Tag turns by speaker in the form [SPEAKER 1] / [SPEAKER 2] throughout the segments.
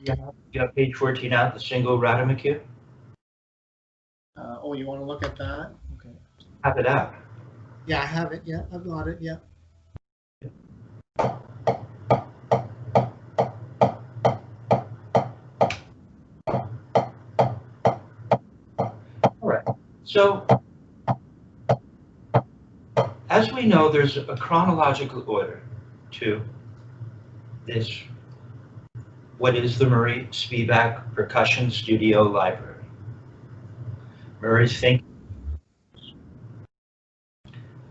[SPEAKER 1] You have page 14 out, the single Ratamacue?
[SPEAKER 2] Oh, you want to look at that? Okay.
[SPEAKER 1] Have it out.
[SPEAKER 2] Yeah, I have it. Yeah, I've got it. Yeah.
[SPEAKER 1] All right. So, as we know, there's a chronological order to this, what is the Murray Spivak Percussion Studio Library. Murray's thinking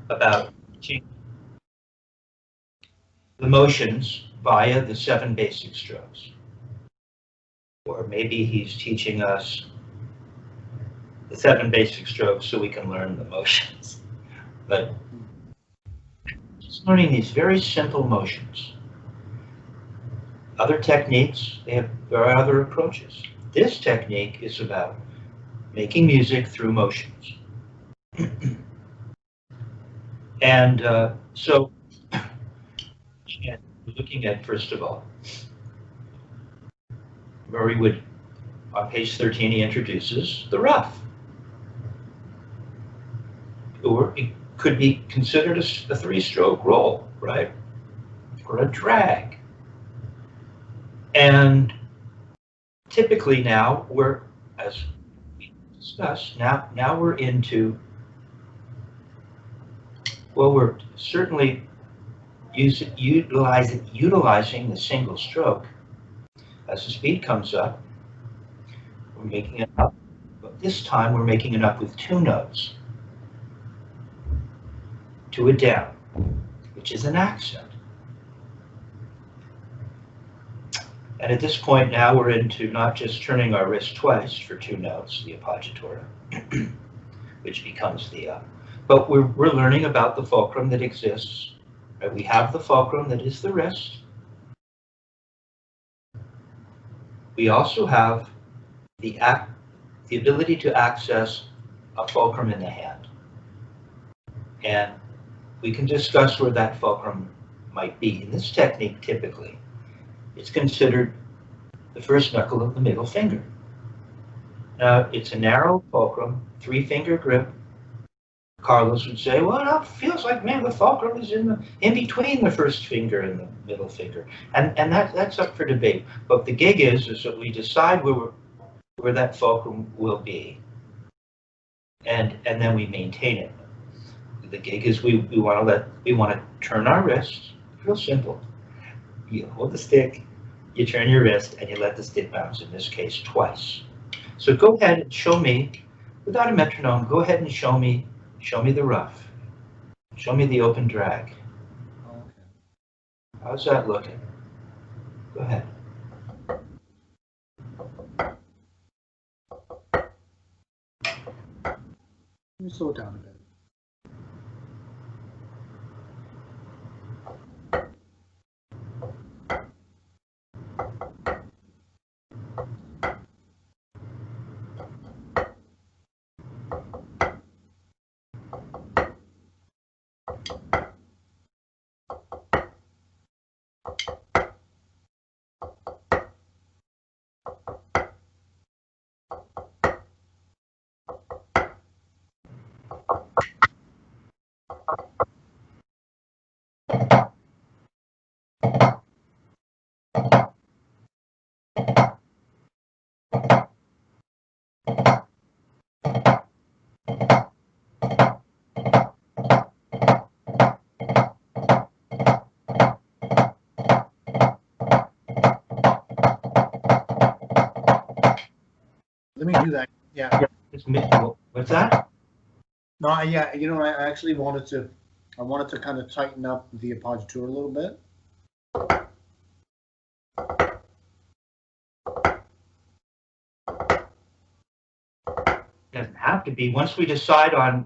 [SPEAKER 1] about teaching the motions via the 7 basic strokes. Or maybe he's teaching us the 7 basic strokes so we can learn the motions. But he's learning these very simple motions. Other techniques, there are other approaches. This technique is about making music through motions. And so, looking at, first of all, Murray would, on page 13, he introduces the Ruff. Or it could be considered a 3-stroke roll, right? Or a drag. And typically now as we discussed, now we're into, well, we're certainly utilizing the single stroke. As the speed comes up, we're making it up, but this time we're making it up with 2 notes to a down, which is an accent. And at this point now we're into not just turning our wrist twice for 2 notes, the appoggiatura, which becomes the but we're learning about the fulcrum that exists. Right? We have the fulcrum that is the wrist. We also have the ability to access a fulcrum in the hand. And we can discuss where that fulcrum might be. In this technique, typically, it's considered the first knuckle of the middle finger. Now, it's a narrow fulcrum, 3-finger grip. Carlos would say, well, it feels like, man, the fulcrum is in between the first finger and the middle finger. And that's up for debate. But the gig is that we decide where that fulcrum will be. And then we maintain it. The gig is we want to turn our wrist, real simple. You hold the stick, you turn your wrist, and you let the stick bounce, in this case, twice. So go ahead and show me, without a metronome, go ahead and show me the Ruff. Show me the open drag.
[SPEAKER 2] Okay.
[SPEAKER 1] How's that looking? Go ahead.
[SPEAKER 2] Let me slow it down a bit. Let me do that. Yeah.
[SPEAKER 1] What's that?
[SPEAKER 2] No, yeah. I actually wanted to kind of tighten up the appoggiatura a little bit.
[SPEAKER 1] It doesn't have to be. Once we decide on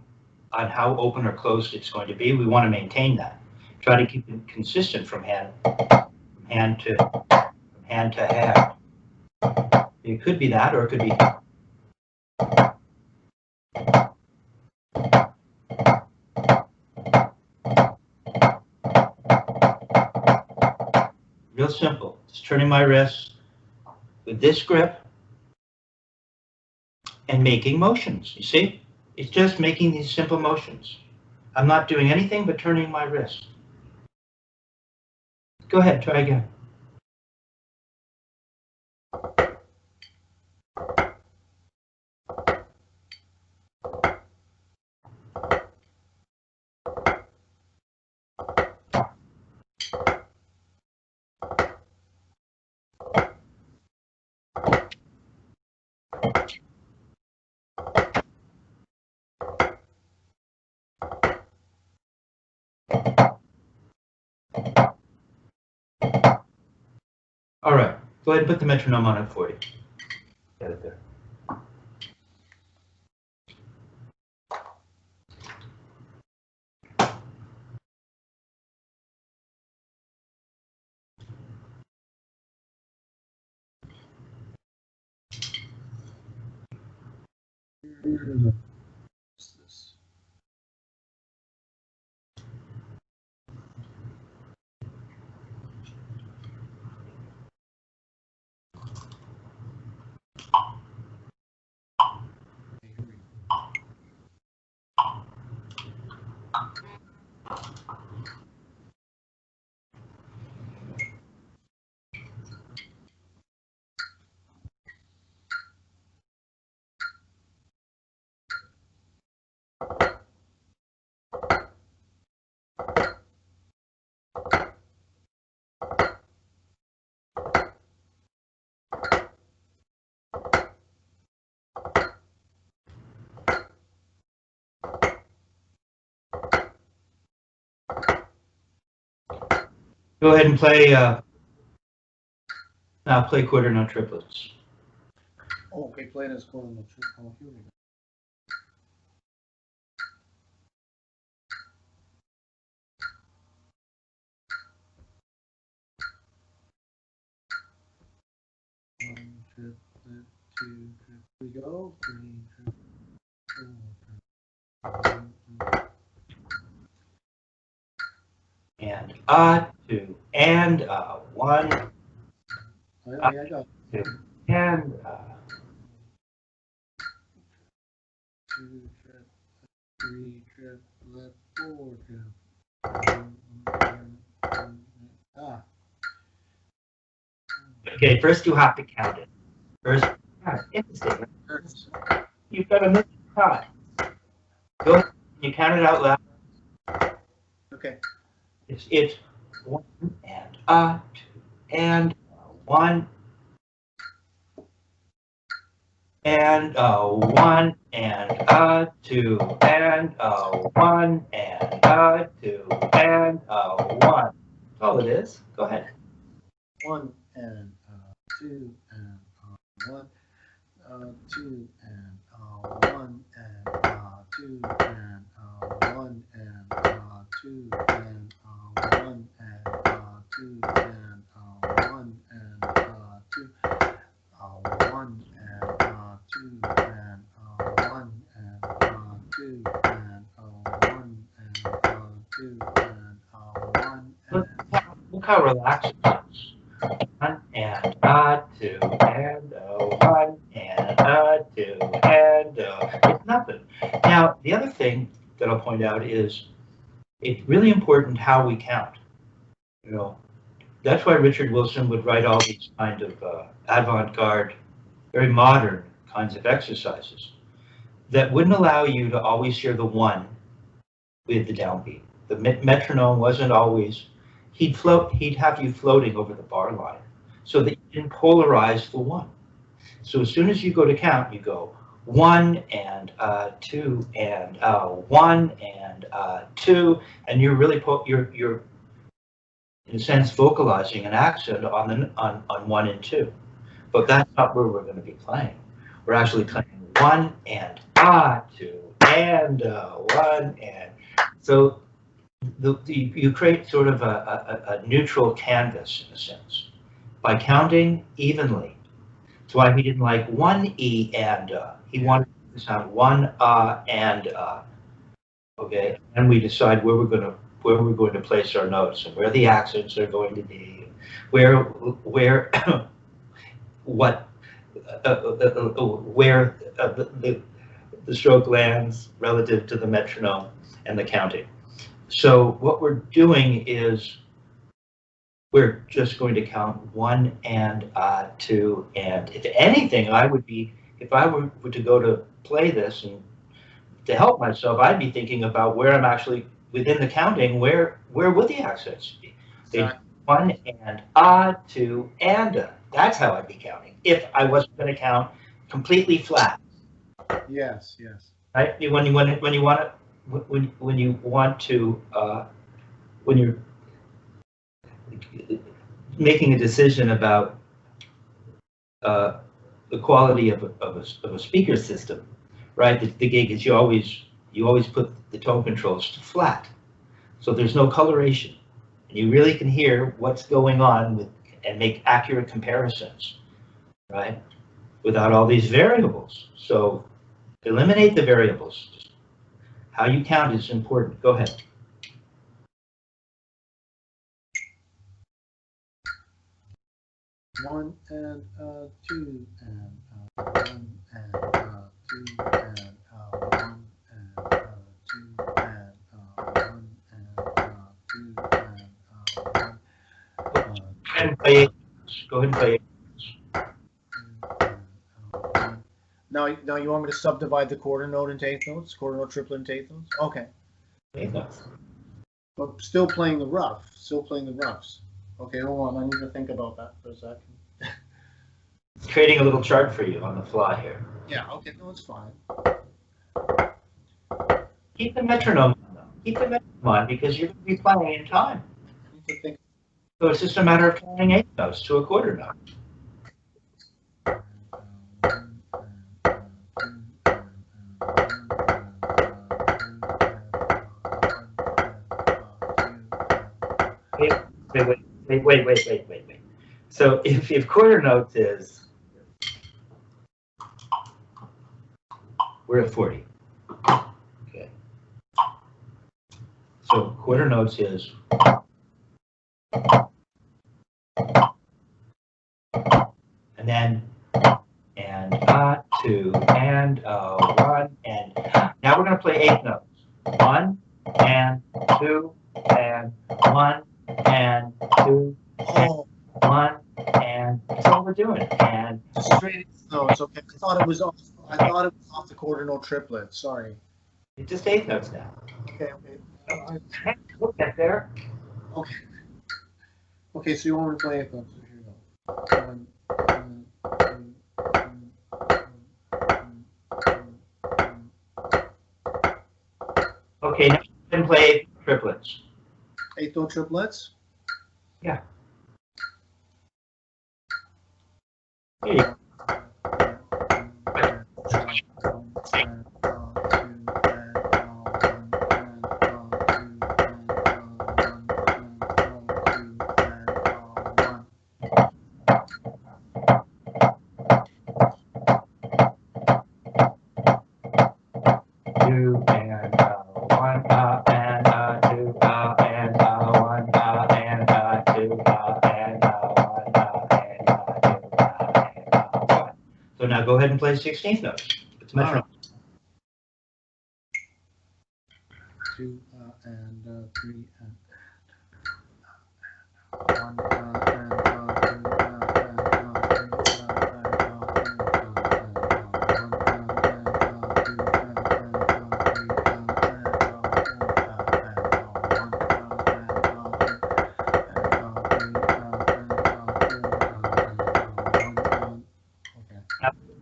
[SPEAKER 1] how open or closed it's going to be, we want to maintain that. Try to keep it consistent from hand to hand. It could be that, or it could be. Real simple. Just turning my wrist, with this grip and making motions. You see? It's just making these simple motions. I'm not doing anything but turning my wrist. Go ahead, try again. All right, go ahead and put the metronome on at 40. Get it there.
[SPEAKER 2] What's this? Okay, here we go.
[SPEAKER 1] Go ahead and play, now play quarter note triplets.
[SPEAKER 2] Oh, okay, playing as quarter note triplets. Oh, here we go. One triplet, two triplet. Here we go. Three triplet, four triplet.
[SPEAKER 1] And two, and one,
[SPEAKER 2] I got
[SPEAKER 1] two, and
[SPEAKER 2] two triplet, three triplet, four triplet. Ah.
[SPEAKER 1] okay, first you have to count it. First, interesting. You've got a minute time. Go ahead, you count it out loud.
[SPEAKER 2] Okay.
[SPEAKER 1] It's one and two and one and one and two and one and two and one. That's all it is. Go ahead.
[SPEAKER 2] One and two and one, two and one and two and one and two and one and two and one and two, one and two and one and two and one and two and one and.
[SPEAKER 1] Look how relaxed it is. One and two and one and two and it's nothing. Now the other thing that I'll point out is it's really important how we count. You know, that's why Richard Wilson would write all these kind of avant-garde, very modern kinds of exercises that wouldn't allow you to always hear the one with the downbeat. The metronome wasn't always. He'd have you floating over the bar line so that you didn't polarize the one. So as soon as you go to count, you go one and two and one and two, and you're really you're in a sense vocalizing an accent on one and two. But that's not where we're going to be playing. We're actually playing one and two and one and so. You create sort of a neutral canvas in a sense by counting evenly. That's why he didn't like one E and he wanted to sound one and okay. And we decide where we're going to place our notes and where the accents are going to be, where what where the stroke lands relative to the metronome and the counting. So what we're doing is we're just going to count 1 and 2, and if anything, I would be, if I were to go to play this and to help myself, I'd be thinking about where I'm actually within the counting, where would the accents be?
[SPEAKER 2] Exactly.
[SPEAKER 1] 1 and 2 and that's how I'd be counting if I wasn't going to count completely flat.
[SPEAKER 2] Yes, yes.
[SPEAKER 1] Right? When you want to when you're making a decision about the quality of a speaker system, right? The gig is you always put the tone controls to flat, so there's no coloration, and you really can hear what's going on with and make accurate comparisons, right? Without all these variables. So eliminate the variables. Just how you count is important. Go ahead.
[SPEAKER 2] One and 2 and 1 and 2 and 1 and 2 and 1 and 2 and 1.
[SPEAKER 1] Go ahead and play.
[SPEAKER 2] Now you want me to subdivide the quarter note into eighth notes, quarter note triplet into eighth notes? Okay.
[SPEAKER 1] Eighth notes.
[SPEAKER 2] But still playing the rough, still playing the roughs. Okay, hold on. I need to think about that for a second.
[SPEAKER 1] Creating a little chart for you on the fly here.
[SPEAKER 2] Yeah. Okay. No, it's fine.
[SPEAKER 1] Keep the metronome on, though. Keep the metronome on because you're going to be playing in time.
[SPEAKER 2] I need to think.
[SPEAKER 1] So it's just a matter of counting eighth notes to a quarter note. Wait. So if quarter notes is, we're at 40. Okay. So quarter notes is, and then, and 2, and 1, and now we're going to play eighth notes. 1, and 2, and 1, and 2, and 1, and that's all we're doing. And
[SPEAKER 2] straight notes. Okay, I thought it was off. The quarter note triplet. Sorry.
[SPEAKER 1] It's just eighth notes now.
[SPEAKER 2] Okay.
[SPEAKER 1] We'll get there.
[SPEAKER 2] Okay. Okay, so you want to play eighth notes? Here you go.
[SPEAKER 1] Okay, now you can play triplets.
[SPEAKER 2] Eighth note triplets?
[SPEAKER 1] Yeah. Here you go. Go ahead and play 16th notes. It's metronome.
[SPEAKER 2] 2 and 3 and 1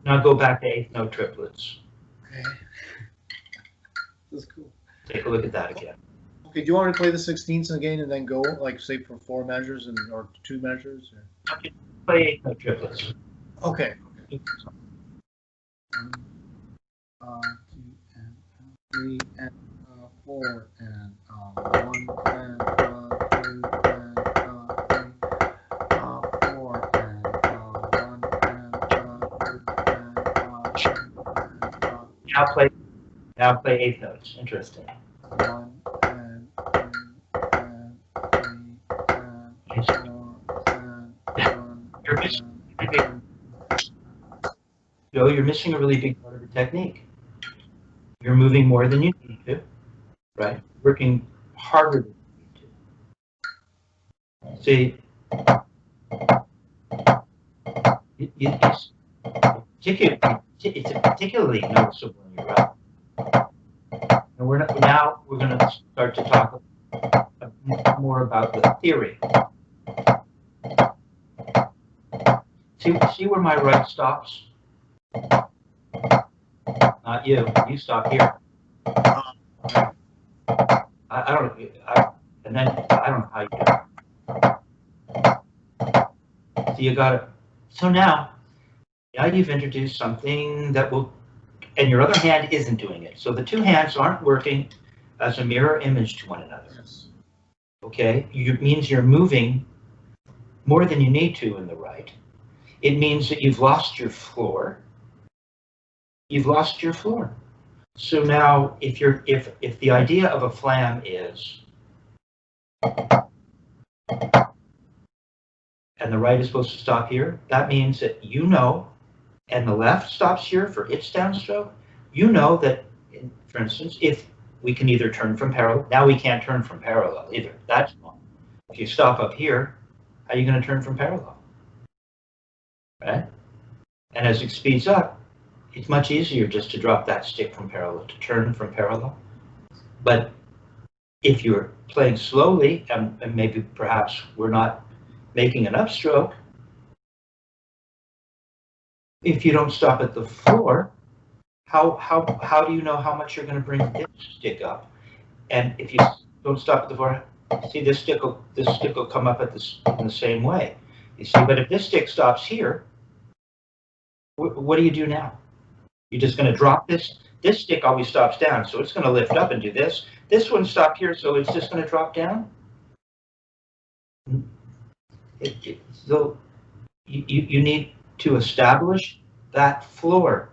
[SPEAKER 1] Now go back to eighth note triplets.
[SPEAKER 2] Okay. That's cool.
[SPEAKER 1] Take a look at that again.
[SPEAKER 2] Okay, do you want me to play the 16ths again and then go, like, say, for 4 measures or 2 measures? Or?
[SPEAKER 1] Okay, play eighth note triplets.
[SPEAKER 2] Okay. 2 and 3 and 4 and 1 and 2 and 3, 4 and 1 and
[SPEAKER 1] Now play eighth notes. Interesting.
[SPEAKER 2] 1 and 2 and 3 and 4 and 1
[SPEAKER 1] You're missing. go, you're missing a really big part of the technique. You're moving more than you need to, right? Working harder than you need to. See, it's particularly noticeable in your Ruff. And we're going to start to talk more about the theory. See where my right stops? Not you. You stop here. I don't. And then I don't know how you do it. So you got it. So now you've introduced something that will, and your other hand isn't doing it. So the two hands aren't working as a mirror image to one another.
[SPEAKER 2] Yes.
[SPEAKER 1] Okay, it means you're moving more than you need to in the right. It means that you've lost your floor. You've lost your floor. So now, if the idea of a flam is, and the right is supposed to stop here, that means that and the left stops here for its downstroke. You know that, for instance, if we can either turn from parallel, now we can't turn from parallel either. That's wrong. If you stop up here, how are you going to turn from parallel? Right? And as it speeds up, it's much easier just to drop that stick from parallel, to turn from parallel. But if you're playing slowly, and maybe perhaps we're not making an upstroke, if you don't stop at the floor, how do you know how much you're going to bring this stick up? And if you don't stop at the floor, see, this stick will come up in the same way. You see, but if this stick stops here, what do you do now? You're just going to drop this. This stick always stops down, so it's going to lift up and do this. This one stopped here, so it's just going to drop down. So you need to establish that floor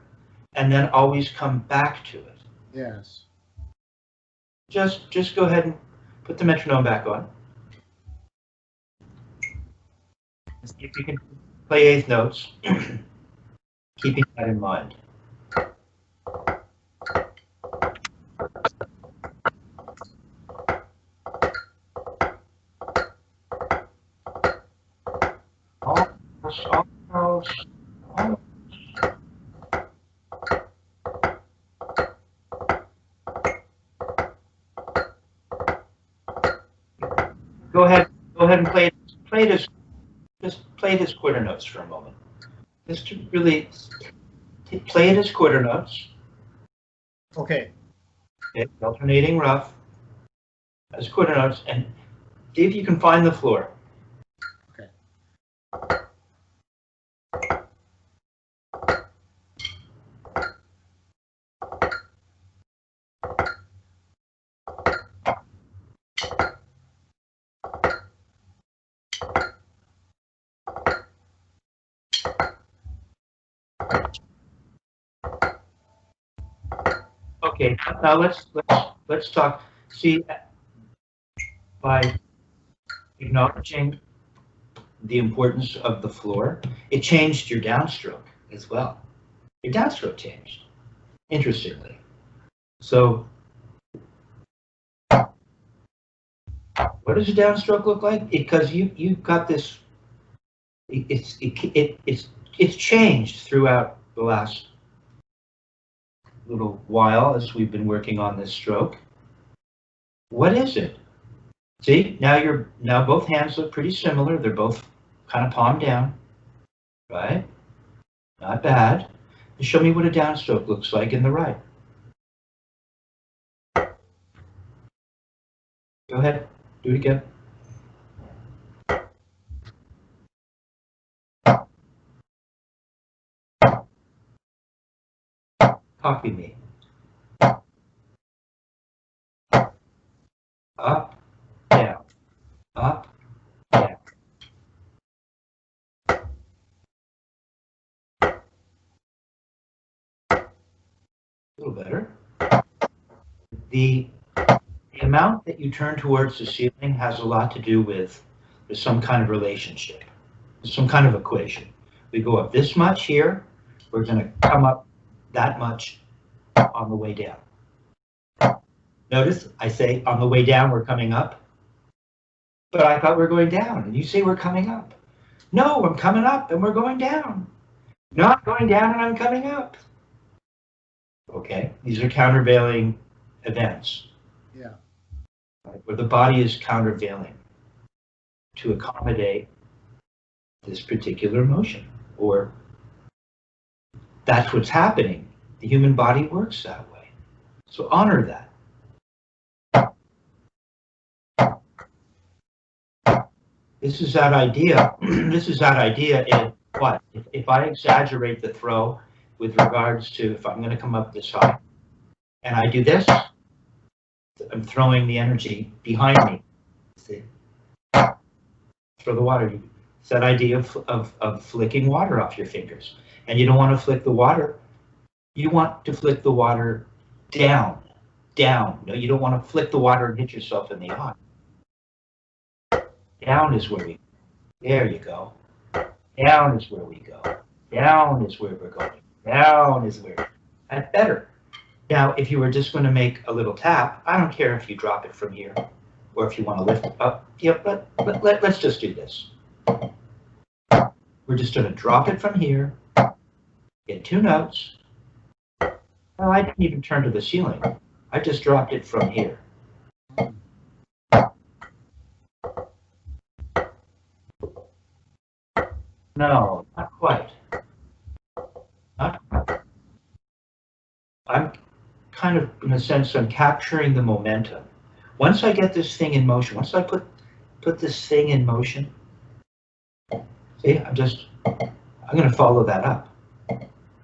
[SPEAKER 1] and then always come back to it.
[SPEAKER 2] Yes.
[SPEAKER 1] Just go ahead and put the metronome back on. If you can play eighth notes, keeping that in mind. Almost. Go ahead and play it. Just play it as quarter notes for a moment. Just to really play it as quarter notes.
[SPEAKER 2] Okay.
[SPEAKER 1] Alternating Ruff as quarter notes, and see if you can find the floor.
[SPEAKER 2] Okay.
[SPEAKER 1] Okay, now let's talk. See, by acknowledging the importance of the floor, it changed your downstroke as well. Your downstroke changed, interestingly. So, what does a downstroke look like? Because you've got this. It's changed throughout the last little while as we've been working on this stroke. What is it? See, now both hands look pretty similar. They're both kind of palm down, right? Not bad. And show me what a downstroke looks like in the right. Go ahead, do it again. Copy me. Up, down, up, down. A little better. The amount that you turn towards the ceiling has a lot to do with some kind of relationship, some kind of equation. We go up this much here, we're going to come up that much on the way down. Notice I say on the way down we're coming up, but I thought we were going down, and you say we're coming up. No, I'm coming up and we're going down. Not going down and I'm coming up. Okay, these are countervailing events.
[SPEAKER 2] Yeah.
[SPEAKER 1] Right, where the body is countervailing to accommodate this particular motion, or that's what's happening. The human body works that way. So honor that. This is that idea. This is that idea in what? If I exaggerate the throw with regards to if I'm going to come up this high and I do this, I'm throwing the energy behind me. See? Throw the water. It's that idea of flicking water off your fingers. And you don't want to flick the water. You want to flick the water down. Down. No, you don't want to flick the water and hit yourself in the eye. Down is where we go. There you go. Down is where we go. Down is where we're going. Down is where. That's better. Now, if you were just going to make a little tap, I don't care if you drop it from here or if you want to lift it up. Yep, let's just do this. We're just going to drop it from here, get 2 notes. Well, I didn't even turn to the ceiling. I just dropped it from here. No, not quite. Not quite. I'm kind of, in a sense, I'm capturing the momentum. Once I get this thing in motion, once I put this thing in motion, see, I'm going to follow that up.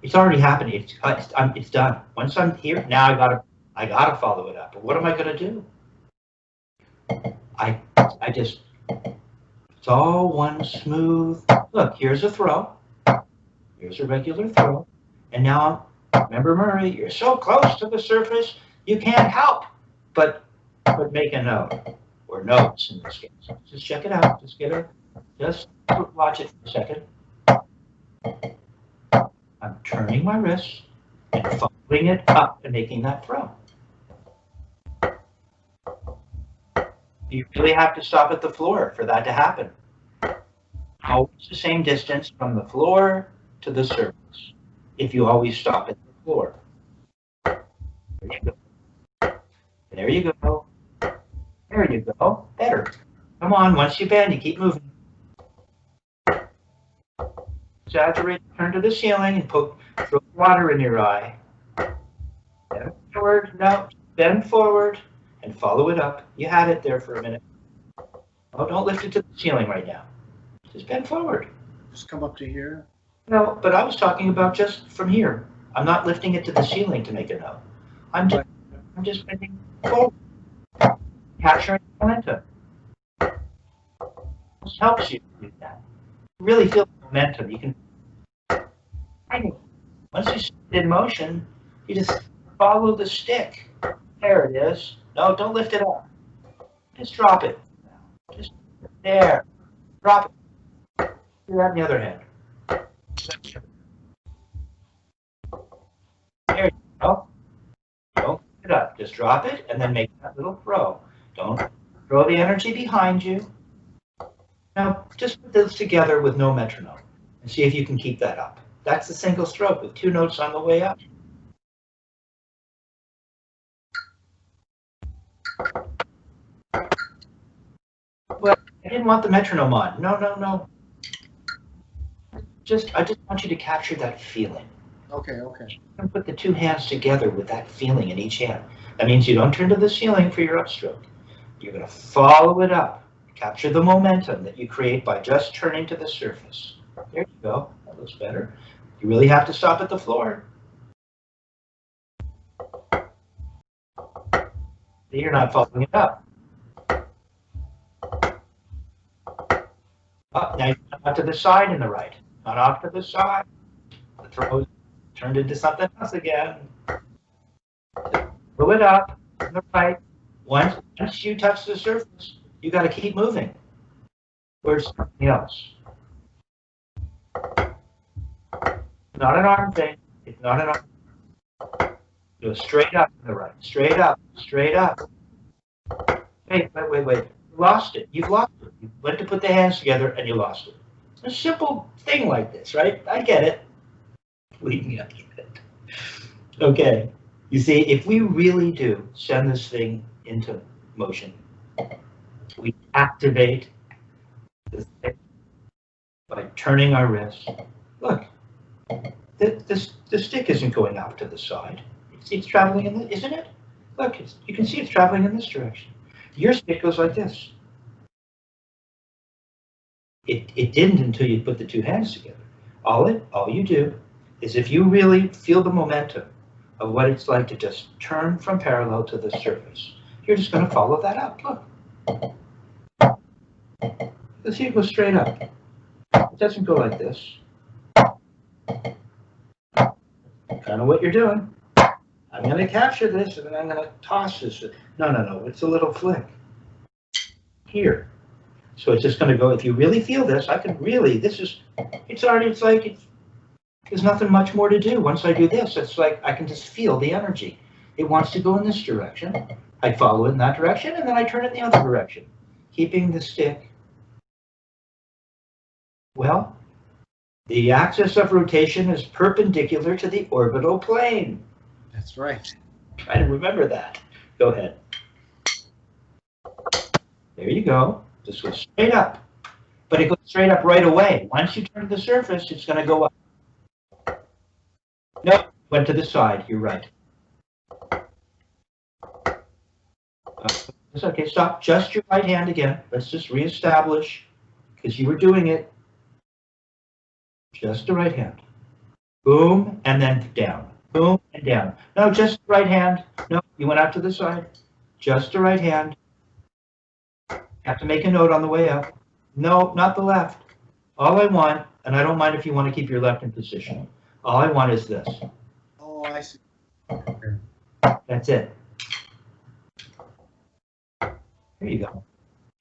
[SPEAKER 1] It's already happening. It's done. Once I'm here, now I gotta follow it up. But what am I going to do? It's all one smooth. Look, here's a throw. Here's a regular throw. And now, remember, Murray, you're so close to the surface, you can't help but make a note, or notes in this case. Just check it out. Just watch it for a second. I'm turning my wrist and following it up and making that throw. You really have to stop at the floor for that to happen. Always the same distance from the floor to the surface. If you always stop at the floor. There you go. There you go. There you go. Better. Come on, once you bend, you keep moving. Exaggerate, turn to the ceiling and throw water in your eye. Bend forward, no, bend forward and follow it up. You had it there for a minute. Oh, don't lift it to the ceiling right now. Just bend forward.
[SPEAKER 2] Just come up to here?
[SPEAKER 1] No, but I was talking about just from here. I'm not lifting it to the ceiling to make a note. I'm just bending forward. Capturing momentum. This helps you do that. You really feel the momentum. You can, once you sit in motion, you just follow the stick. There it is. No, don't lift it up. Just drop it. Just there. Drop it. Do that on the other hand. There you go. Don't lift it up. Just drop it and then make that little throw. Don't throw the energy behind you. Now, just put this together with no metronome and see if you can keep that up. That's a single stroke with 2 notes on the way up. Well, I didn't want the metronome on. No. I just want you to capture that feeling.
[SPEAKER 2] Okay.
[SPEAKER 1] And put the 2 hands together with that feeling in each hand. That means you don't turn to the ceiling for your upstroke. You're going to follow it up. Capture the momentum that you create by just turning to the surface. There you go. That looks better. You really have to stop at the floor. See, you're not following it up. Oh, now you're off to the side in the right. Not off to the side. The throw turned into something else again. Pull it up in the right. Once you touch the surface, you got to keep moving. Where's something else? not an arm thing. It's not an arm. Go straight up to the right. Straight up. Straight up. Wait. You lost it. You've lost it. You went to put the hands together and you lost it. A simple thing like this, right? I get it. Believe me, I get it. Okay. You see, if we really do send this thing into motion, we activate the stick by turning our wrist. Look, the stick isn't going off to the side. It's traveling in the, isn't it? Look, you can see it's traveling in this direction. Your stick goes like this. It didn't until you put the two hands together. All you do is, if you really feel the momentum of what it's like to just turn from parallel to the surface, you're just going to follow that up. Look. Let's see it go straight up. It doesn't go like this. Kind of what you're doing. I'm going to capture this and then I'm going to toss this. No. It's a little flick. Here. So it's just going to go, if you really feel this, I can really, there's nothing much more to do. Once I do this, it's like I can just feel the energy. It wants to go in this direction. I follow it in that direction, and then I turn it in the other direction, keeping the stick. Well, the axis of rotation is perpendicular to the orbital plane.
[SPEAKER 2] That's right.
[SPEAKER 1] Try to remember that. Go ahead. There you go. Just go straight up. But it goes straight up right away. Once you turn to the surface, it's going to go up. Nope, went to the side. You're right. It's okay. Stop. Just your right hand again. Let's just reestablish, because you were doing it. Just the right hand. Boom, and then down. Boom, and down. No, just the right hand. No, you went out to the side. Just the right hand. Have to make a note on the way up. No, not the left. All I want, and I don't mind if you want to keep your left in position, all I want is this.
[SPEAKER 2] Oh, I see.
[SPEAKER 1] That's it. There you go.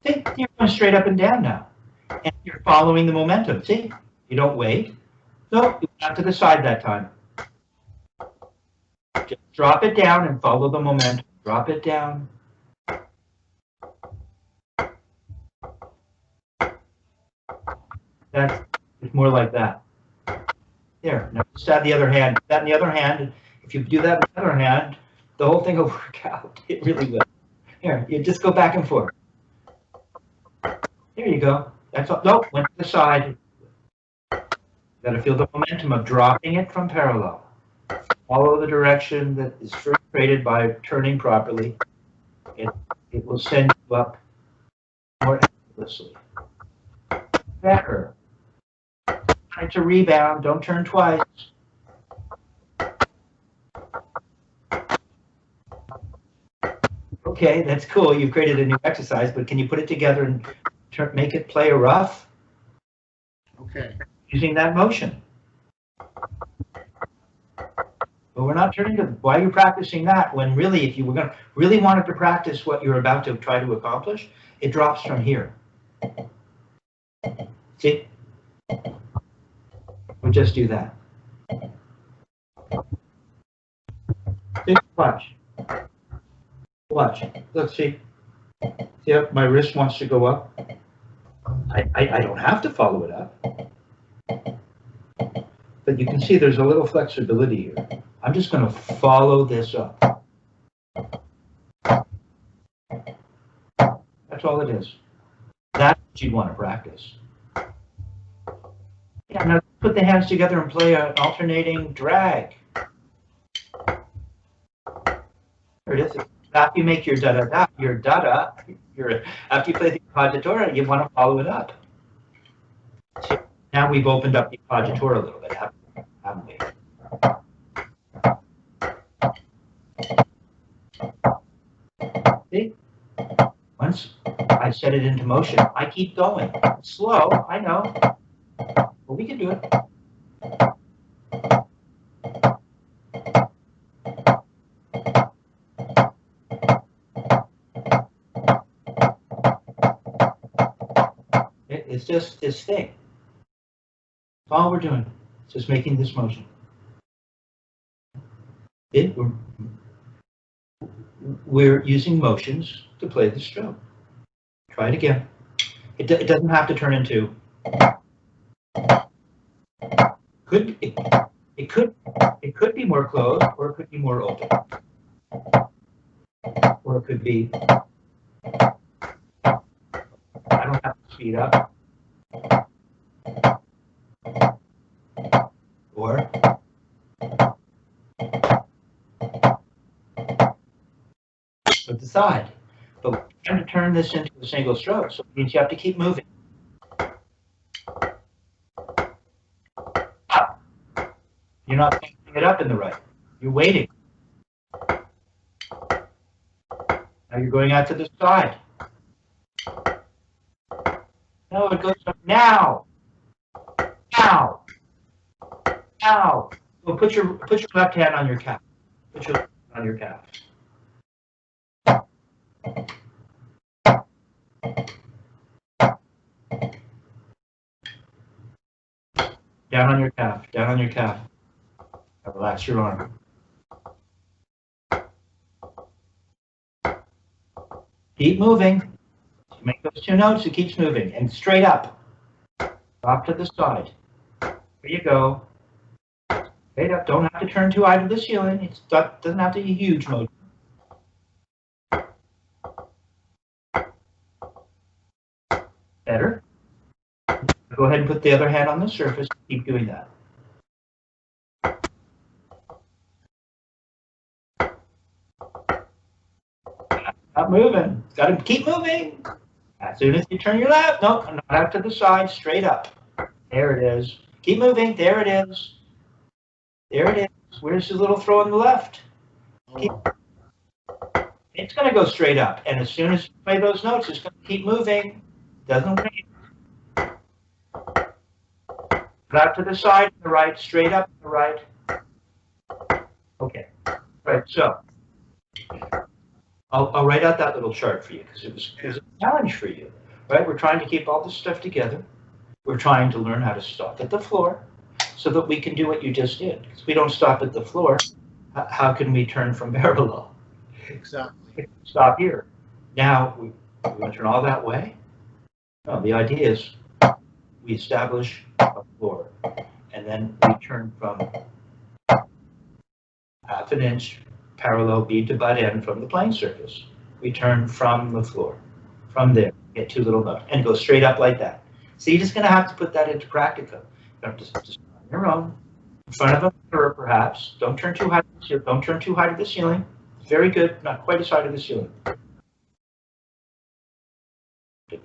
[SPEAKER 1] See, you're going straight up and down now. And you're following the momentum. See, you don't wait. No, you went out to the side that time. Just drop it down and follow the momentum. Drop it down. That's more like that. There. Now just add the other hand. That in the other hand. If you do that in the other hand, the whole thing will work out. It really will. Here, you just go back and forth. There you go. That's all. Nope, went to the side. You got to feel the momentum of dropping it from parallel. Follow the direction that is first created by turning properly. It will send you up more effortlessly. Better. Try to rebound. Don't turn twice. Okay, that's cool. You've created a new exercise, but can you put it together and make it play a Ruff?
[SPEAKER 2] Okay.
[SPEAKER 1] Using that motion. But we're not turning to, why are you practicing that when really, if you were going to really wanted to practice what you're about to try to accomplish, it drops from here. See? We'll just do that. See? Watch. Watch. Look, see? See how my wrist wants to go up? I don't have to follow it up. But you can see there's a little flexibility here. I'm just going to follow this up. That's all it is. That's what you'd want to practice. Yeah, now put the hands together and play an alternating drag. There it is. After you make your da-da-da, after you play the appoggiatura, you want to follow it up. So now we've opened up the appoggiatura a little bit, haven't we? See? Once I set it into motion, I keep going. Slow, I know. But we can do it. It's just this thing. That's all we're doing. Just making this motion. We're using motions to play the stroke. Try it again. It doesn't have to turn into. It could be more closed, or it could be more open, or it could be. I don't have to speed up. Or but decide. But we're trying to turn this into a single stroke, so it means you have to keep moving. Up. You're not picking it up in the right. You're waiting. Now you're going out to the side. No, it goes up now. Now. Now. Well, put your left hand on your calf. Put your left hand on your calf. Down on your calf. Down on your calf. Now relax your arm. Keep moving. You make those two notes, it keeps moving. And straight up. Off to the side. There you go. Straight up. Don't have to turn too high to the ceiling. It doesn't have to be a huge motion. Better. Go ahead and put the other hand on the surface. Keep doing that. Not moving. Got to keep moving. As soon as you turn your left, no, not out to the side, straight up. There it is. Keep moving. There it is. There it is. Where's the little throw on the left? It's going to go straight up. And as soon as you play those notes, it's going to keep moving. Doesn't wait. Out to the side, to the right, straight up to the right. Okay. Right, so I'll write out that little chart for you because it was a challenge for you. Right? We're trying to keep all this stuff together. We're trying to learn how to stop at the floor so that we can do what you just did. Because we don't stop at the floor, how can we turn from parallel?
[SPEAKER 2] Exactly.
[SPEAKER 1] Stop here. Now, we want to turn all that way? No, the idea is we establish a floor, and then we turn from half an inch parallel bead to butt end from the plane surface. We turn from the floor, from there, get two little notes, and go straight up like that. So you're just going to have to put that into practicum. You have to just on your own, in front of a mirror perhaps. Don't turn too high. Don't turn too high to the ceiling. Very good, not quite as high to the ceiling.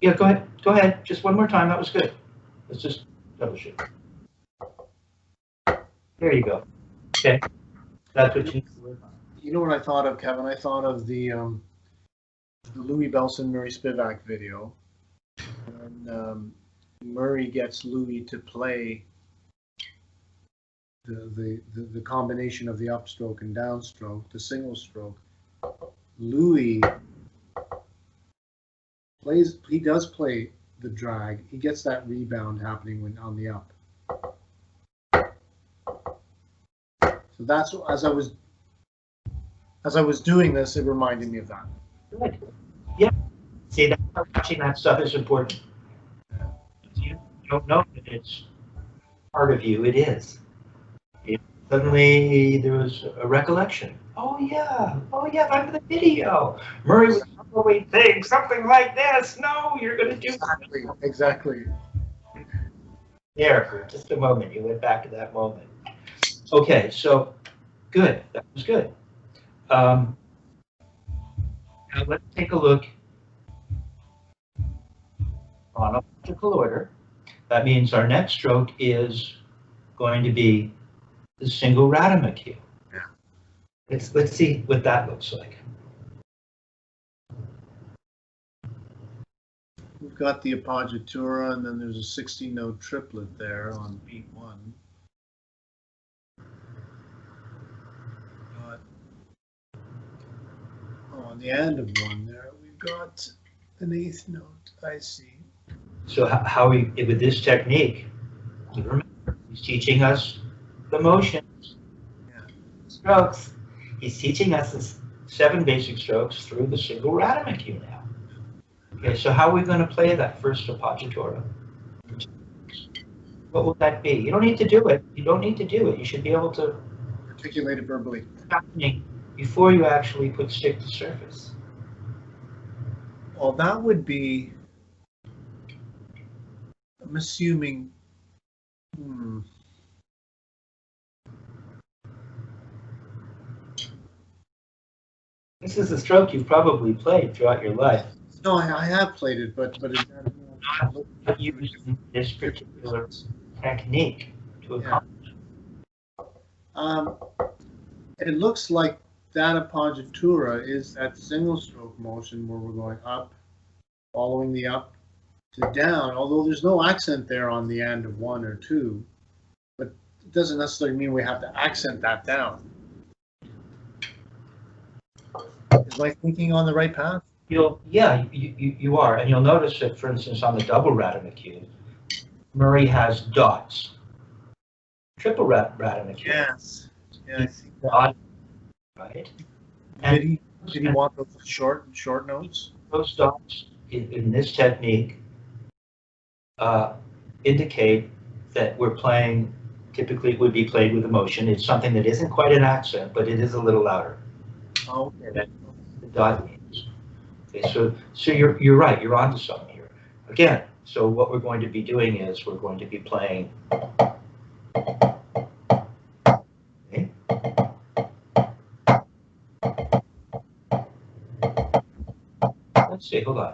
[SPEAKER 1] Yeah, go ahead. Go ahead. Just one more time. That was good. Let's just double check. There you go. Okay. That's what you need to work on.
[SPEAKER 2] You know what I thought of, Kevin? I thought of the Louis Belson Murray Spivak video. And Murray gets Louis to play the combination of the upstroke and downstroke, the single stroke. Louis plays, he does play the drag. He gets that rebound happening when on the up. So that's, as I was doing this, it reminded me of that.
[SPEAKER 1] Good. Yeah. See, that's why watching that stuff is important. You don't know that it's part of you. It is. Suddenly there was a recollection. Oh yeah, I'm in the video. Murray was probably saying something like this. No, you're going to do
[SPEAKER 2] Exactly.
[SPEAKER 1] There, for just a moment, you went back to that moment. Okay, so good. That was good. Now let's take a look chronological order. That means our next stroke is going to be the single Ratamacue.
[SPEAKER 2] Yeah.
[SPEAKER 1] Let's see what that looks like.
[SPEAKER 2] We've got the appoggiatura, and then there's a 16-note triplet there on beat 1. On the end of 1 there, we've got an 8th note. I see.
[SPEAKER 1] So how we, with this technique, He's teaching us the motions, strokes. He's teaching us the 7 basic strokes through the single Ratamacue now. Okay, so how are we going to play that first appoggiatura? What will that be? You don't need to do it. You don't need to do it. You should be able to
[SPEAKER 2] articulate it verbally
[SPEAKER 1] before you actually put stick to surface.
[SPEAKER 2] Well, that would be, I'm assuming,
[SPEAKER 1] This is a stroke you've probably played throughout your life.
[SPEAKER 2] No, I have played it, but it's
[SPEAKER 1] not using this particular technique to accomplish.
[SPEAKER 2] It looks like that appoggiatura is that single stroke motion where we're going up, following the up to down, although there's no accent there on the end of 1 or 2, but it doesn't necessarily mean we have to accent that down. Is my thinking on the right path?
[SPEAKER 1] You are, and you'll notice that, for instance, on the double Ratamacue, Murray has dots. Triple Ratamacue.
[SPEAKER 2] Yes. Yeah, I see
[SPEAKER 1] that. Right? And
[SPEAKER 2] did he want those short notes?
[SPEAKER 1] Those dots in this technique indicate that we're playing, typically it would be played with emotion. It's something that isn't quite an accent, but it is a little louder.
[SPEAKER 2] Oh, okay.
[SPEAKER 1] That's what the dot means. Okay, so you're right, you're onto something here. Again, so what we're going to be doing is we're going to be playing. Okay. Let's see, hold on.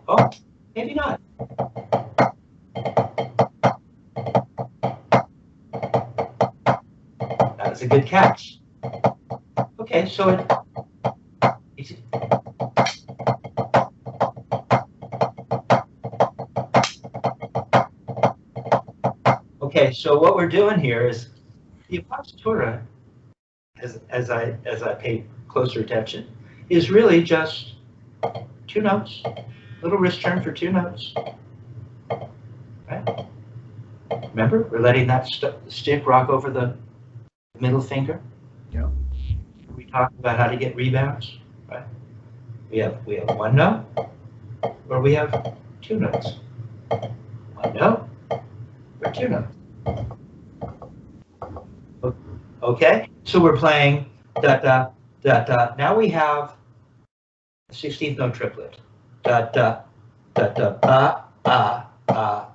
[SPEAKER 1] Oh, maybe not. That was a good catch. Okay, so it's okay, so what we're doing here is the appoggiatura, as I pay closer attention, is really just 2 notes, little wrist turn for 2 notes. Right? Remember, we're letting that stick rock over the middle finger.
[SPEAKER 2] Yeah.
[SPEAKER 1] We talked about how to get rebounds, right? We have 1 note, or we have 2 notes. 1 note, or 2 notes. Okay, so we're playing da da da da. Now we have a 16th note triplet. Da da da da ba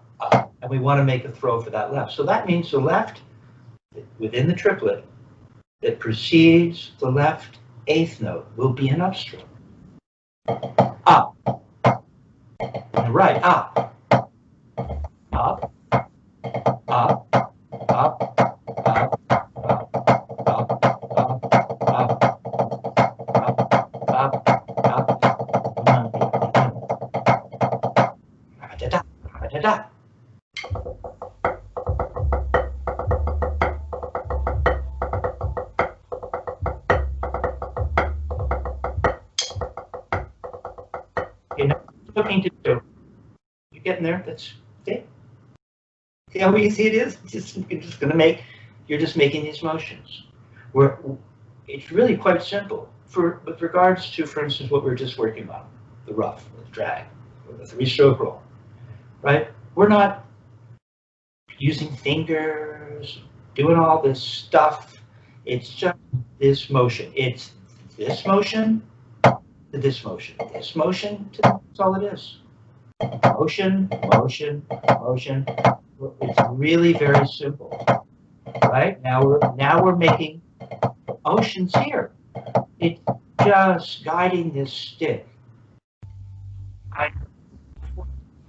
[SPEAKER 1] and we want to make a throw for that left. So that means the left within the triplet that precedes the left 8th note will be an upstroke. Up. And right, up. Up. Up. Up. Looking to do. You getting there? That's it. See how easy it is? You're just making these motions. It's really quite simple. With regards to, for instance, what we're just working on, the Ruff, the drag, or the 3-stroke roll, right? We're not using fingers, doing all this stuff. It's just this motion. It's this motion to this motion. This motion to that's all it is. Motion, motion, motion. It's really very simple, right? Now we're making motions here. It's just guiding this stick. I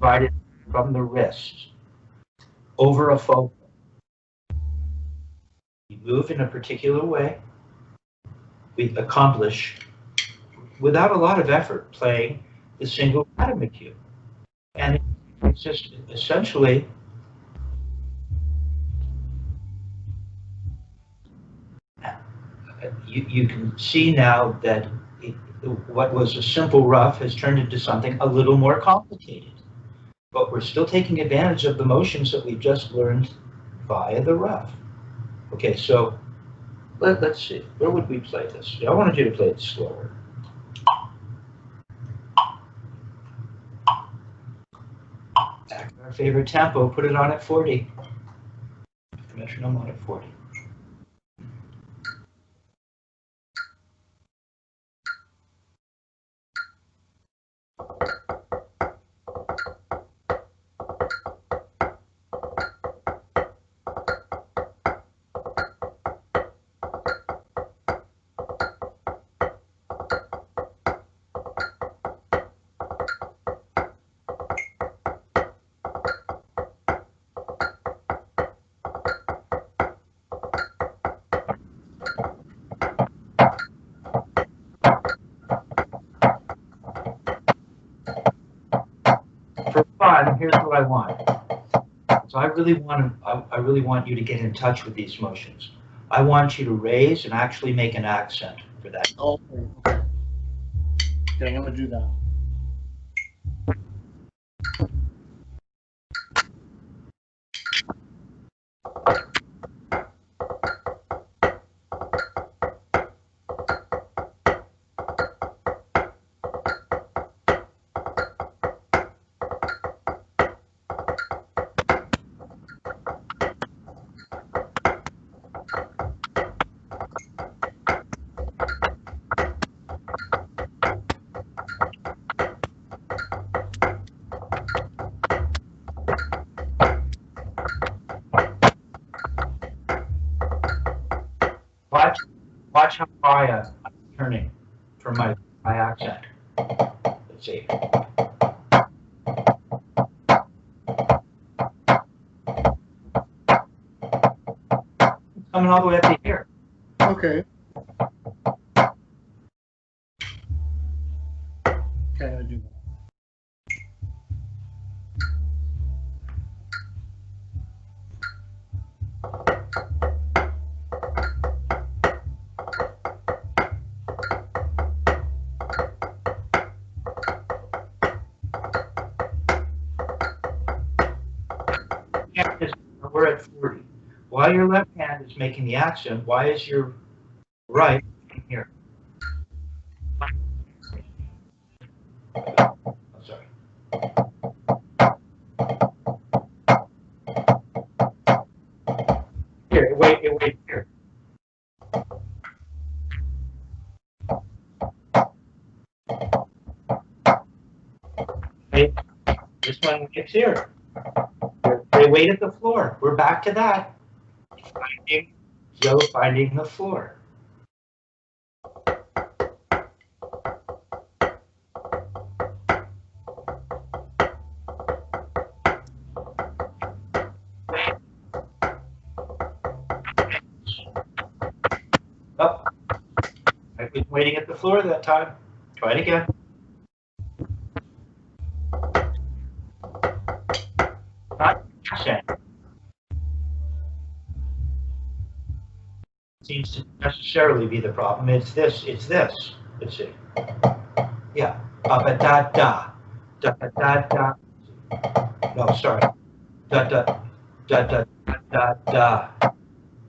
[SPEAKER 1] guided from the wrist over a focal. You move in a particular way. We accomplish, without a lot of effort, playing the single Ratamacue. And it's just essentially you can see now that what was a simple Ruff has turned into something a little more complicated. But we're still taking advantage of the motions that we've just learned via the Ruff. Okay, so let's see. Where would we play this? I wanted you to play it slower. Back to our favorite tempo, put it on at 40. Metronome on at 40. For fun, here's what I want. So I really want you to get in touch with these motions. I want you to raise and actually make an accent for that.
[SPEAKER 2] Oh, okay. Okay, I'm gonna do that.
[SPEAKER 1] Watch how high I'm turning for my accent. Let's see. It's coming all the way up to here.
[SPEAKER 2] Okay. Okay, I do that.
[SPEAKER 1] We're at 40. While your left hand is making the accent, why is your right here? Oh, sorry. Here, wait here. Okay, this one gets here. They wait at the floor. We're back to that. Finding the floor. Oh, I've been waiting at the floor that time. Try it again. Not accent. Seems to necessarily be the problem. It's this. Let's see. Yeah. Ba da da. Da da da. No, sorry. Da da da da da da.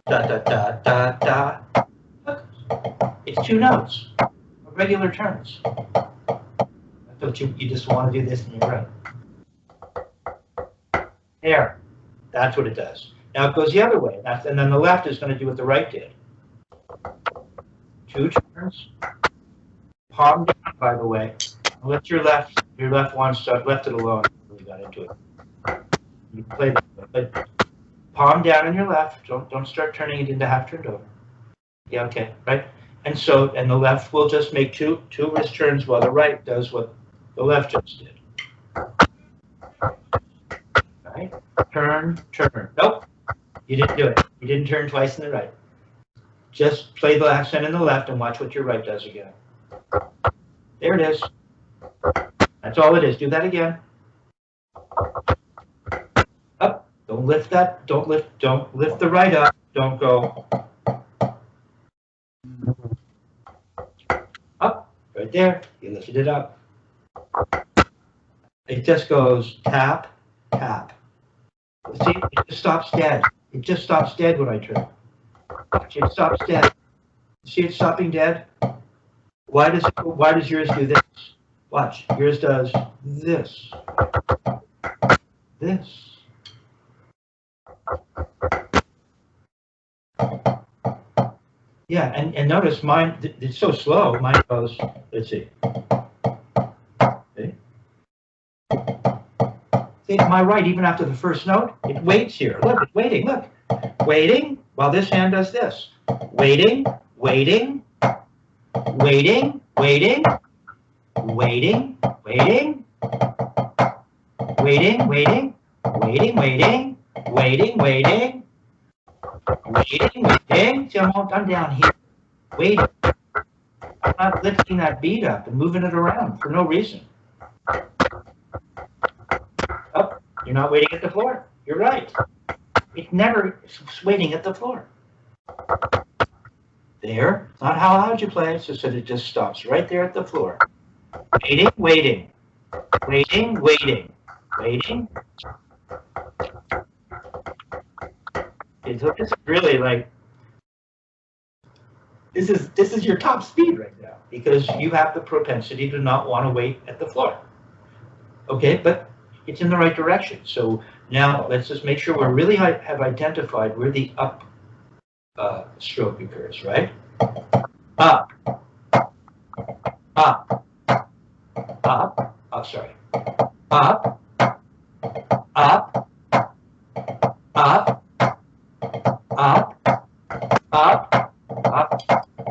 [SPEAKER 1] Da da da da da. Look. It's two notes. Regular terms. I thought you just want to do this and you're right. There. That's what it does. Now it goes the other way. And then the left is going to do what the right did. Two turns. Palm down, by the way. Let your left one start. Left it alone. Really got into it. You can play that, but palm down on your left. Don't start turning it into half turned over. Yeah, okay, right. And the left will just make two wrist turns while the right does what the left just did. Right. Turn. Nope. You didn't do it. You didn't turn twice in the right. Just play the accent in the left and watch what your right does again. There it is. That's all it is. Do that again. Up. Don't lift that. Don't lift the right up. Don't go up. Right there. You lifted it up. It just goes tap, tap. See, it just stops dead. It just stops dead when I turn. Watch, it stops dead. See it stopping dead? Why does yours do this? Watch, yours does this. This. Yeah, and notice mine, it's so slow, mine goes, let's see. See, am I right? Even after the first note, it waits here. Look, it's waiting, look. Waiting, while this hand does this. Waiting, waiting, waiting, waiting, waiting, waiting, waiting, waiting, waiting, waiting, waiting, waiting, waiting, waiting. See, I'm down here. Waiting. I'm not lifting that beat up and moving it around for no reason. Oh, you're not waiting at the floor. You're right. It's never waiting at the floor. There. Not how loud you play. It's just that it just stops right there at the floor. Waiting, waiting, waiting, waiting, waiting. So this is really like, this is your top speed right now because you have the propensity to not want to wait at the floor. Okay, but it's in the right direction. So now let's just make sure we really have identified where the up stroke occurs, right? Up, up, up, oh, sorry, up, up, up, up, up,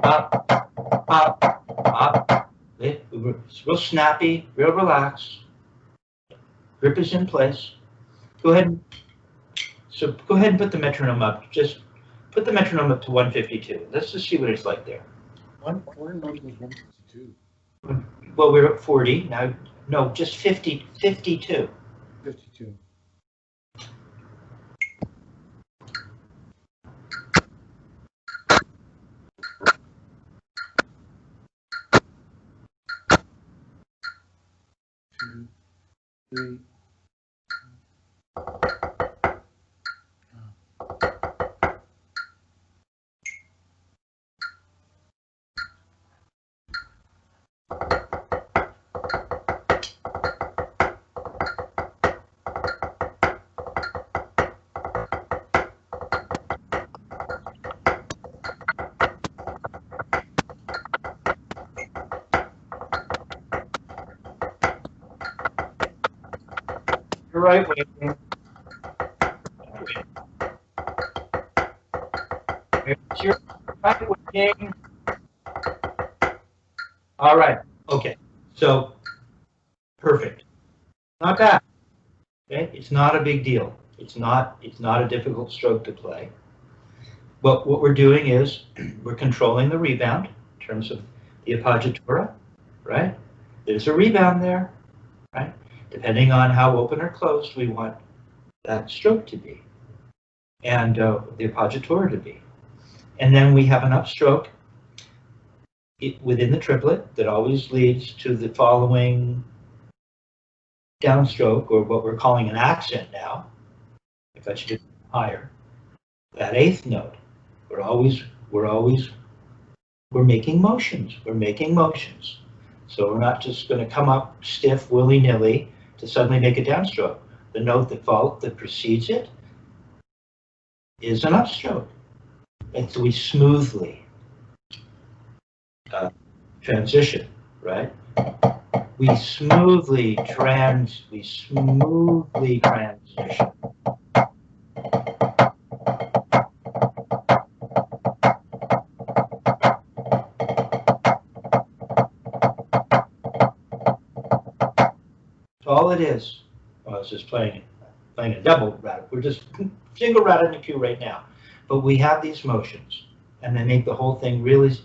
[SPEAKER 1] up, up, up. Real snappy, real relaxed. Grip is in place. Go ahead. So go ahead and put the metronome up. Just put the metronome up to 152. Let's just see what it's like there.
[SPEAKER 2] One note was 152.
[SPEAKER 1] Well, we're at 40 now. No, just 52.
[SPEAKER 2] 52. 2, 3.
[SPEAKER 1] You're right, waiting. You're right, waiting. All right. Okay. So perfect. Not bad. Okay. It's not a big deal. It's not a difficult stroke to play. But what we're doing is we're controlling the rebound in terms of the appoggiatura, right? There's a rebound there, right? Depending on how open or closed we want that stroke to be, and the appoggiatura to be. And then we have an upstroke within the triplet that always leads to the following downstroke, or what we're calling an accent now, if I should get higher. That eighth note, we're making motions. We're making motions. So we're not just going to come up stiff willy-nilly to suddenly make a downstroke. The note that precedes it is an upstroke. And so we smoothly transition, right? We smoothly transition. All it is, well, I was just playing a double rat. We're just single Ratamacue right now. But we have these motions, and they make the whole thing really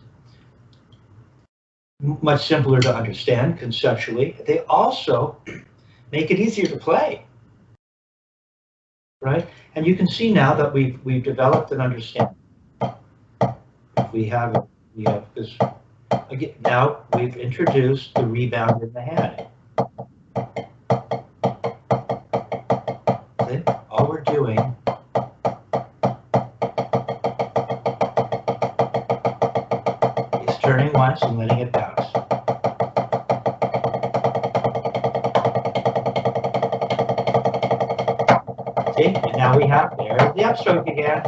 [SPEAKER 1] much simpler to understand conceptually. They also make it easier to play, right? And you can see now that we've developed an understanding. Because again, now we've introduced the rebound in the hand. All we're doing now we have, there's the upstroke again.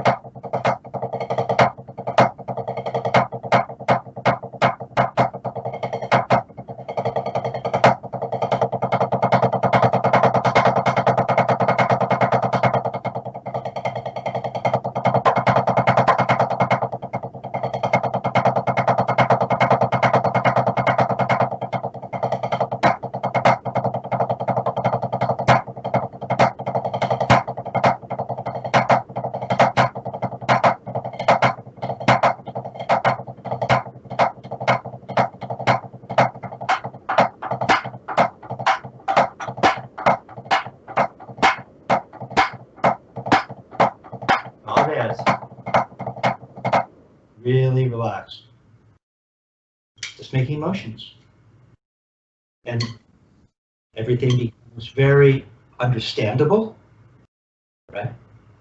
[SPEAKER 1] Really relaxed. Just making motions. And everything becomes very understandable, right?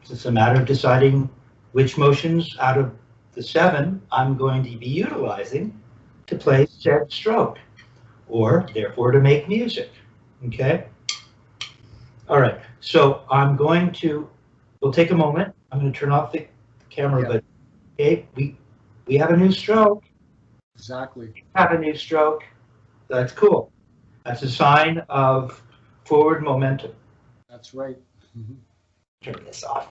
[SPEAKER 1] It's a matter of deciding which motions out of the 7 I'm going to be utilizing to play said stroke, or therefore to make music, okay? All right, so we'll take a moment. I'm going to turn off the camera, but okay, we have a new stroke.
[SPEAKER 2] Exactly.
[SPEAKER 1] We have a new stroke. That's cool. That's a sign of forward momentum.
[SPEAKER 2] That's right.
[SPEAKER 1] Turn this off.